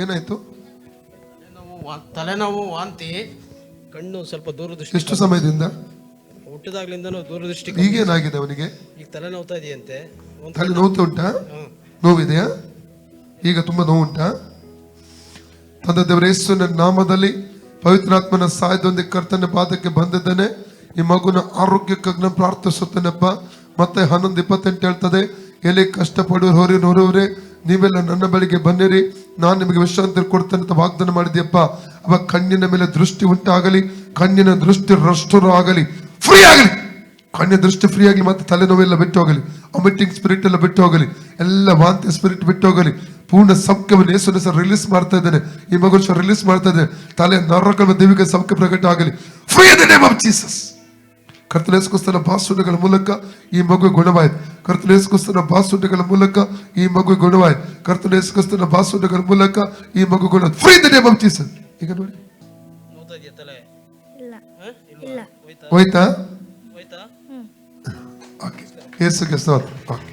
ಏನಾಯ್ತು? ತಲೆನೋವು, ವಾಂತಿ, ಕಣ್ಣು ಸ್ವಲ್ಪ ದೂರದೃಷ್ಟಿ. ಎಷ್ಟು ಸಮಯದಿಂದ? ಹುಟ್ಟಿದಾಗ್ಲಿಂದನೂ ದೂರದೃಷ್ಟಿ. ಈಗೇನಾಗಿದೆ ಅವನಿಗೆ? ಈಗ ತಲೆ ನೋವ್ತಾ ಇದೆಯಂತೆ. ತಲೆ ನೋವು ಉಂಟಾ? ನೋವಿದೆಯಾ? ಈಗ ತುಂಬಾ ನೋವು ಉಂಟಾ? ತಂದೆ ದೇವರ ಯೇಸುವಿನ ನಾಮದಲ್ಲಿ ಪವಿತ್ರಾತ್ಮನ ಸಹಾಯದೊಂದಿಗೆ ಕರ್ತನ ಪಾದಕ್ಕೆ ಬಂದಿದ್ದೇನೆ. ಈ ಮಗುನ ಆರೋಗ್ಯಕ್ಕಾಗಿ ನಾನು ಪ್ರಾರ್ಥಿಸುತ್ತೇನಪ್ಪ. ಮತ್ತೆ 11:28 ಹೇಳ್ತದೆ, ಎಲ್ಲಿ ಕಷ್ಟಪಡುವ ಹೊರವರೇ ನೀವೆಲ್ಲ ನನ್ನ ಬಳಿಗೆ ಬನ್ನಿರಿ, ನಾನು ನಿಮಗೆ ವಿಶ್ರಾಂತಿ ಕೊಡ್ತೇನೆ ಅಂತ ವಾಗ್ದಾನ ಮಾಡಿದ್ಯಪ್ಪ. ಅವ ಕಣ್ಣಿನ ಮೇಲೆ ದೃಷ್ಟಿ ಉಂಟಾಗಲಿ, ಕಣ್ಣಿನ ದೃಷ್ಟಿ ರಸ್ಟೋರ್ ಆಗಲಿ, ಫ್ರೀ ಆಗಲಿ, ಕಣ್ಣಿನ ದೃಷ್ಟಿ ಫ್ರೀ ಆಗಲಿ. ಮತ್ತೆ ತಲೆನೋವೆಲ್ಲ ಬಿಟ್ಟು ಹೋಗಲಿ, ವಾಮಿಟಿಂಗ್ ಸ್ಪಿರಿಟ್ ಎಲ್ಲ ಬಿಟ್ಟು ಹೋಗಲಿ, ಎಲ್ಲ ವಾಂತಿ ಸ್ಪಿರಿಟ್ ಬಿಟ್ಟು ಹೋಗಲಿ. ಪೂರ್ಣ ಸೌಖ್ಯವನ್ನು ಯೇಸುವಿನ ಹೆಸರು ರಿಲೀಸ್ ಮಾಡ್ತಾ ಇದ್ದೇನೆ. ಈ ಮಗು ರಿಲೀಸ್ ಮಾಡ್ತಾ ಇದ್ದೇನೆ. ತಲೆ ನರಗಳ ದೈವಿಕ ಸೌಖ್ಯ ಪ್ರಕಟ ಆಗಲಿ. Free in the name of Jesus. ಕರ್ತನ ಯೇಸು ಕ್ರಿಸ್ತನ ಬಾಸುಂಡೆಗಳ ಮೂಲಕ ಈ ಮಗು ಗುಣವಾಯಿತು. ಕರ್ತನ ಯೇಸು ಕ್ರಿಸ್ತನ ಬಾಸುಂಡೆಗಳ ಮೂಲಕ ಈ ಮಗು ಗುಣವಾಯಿತು. ಕರ್ತನ ಯೇಸು ಕ್ರಿಸ್ತನ ಬಾಸುಂಡೆಗಳ ಮೂಲಕ ಈ ಮಗು ಗುಣ. Free in the name of Jesus. ಈಗ ನೋಡಿ, ಹೋಯ್ತಾ? ಓಕೆ, ಯೇಸುಗೆ ಸ್ತೋತ್ರ. ಓಕೆ.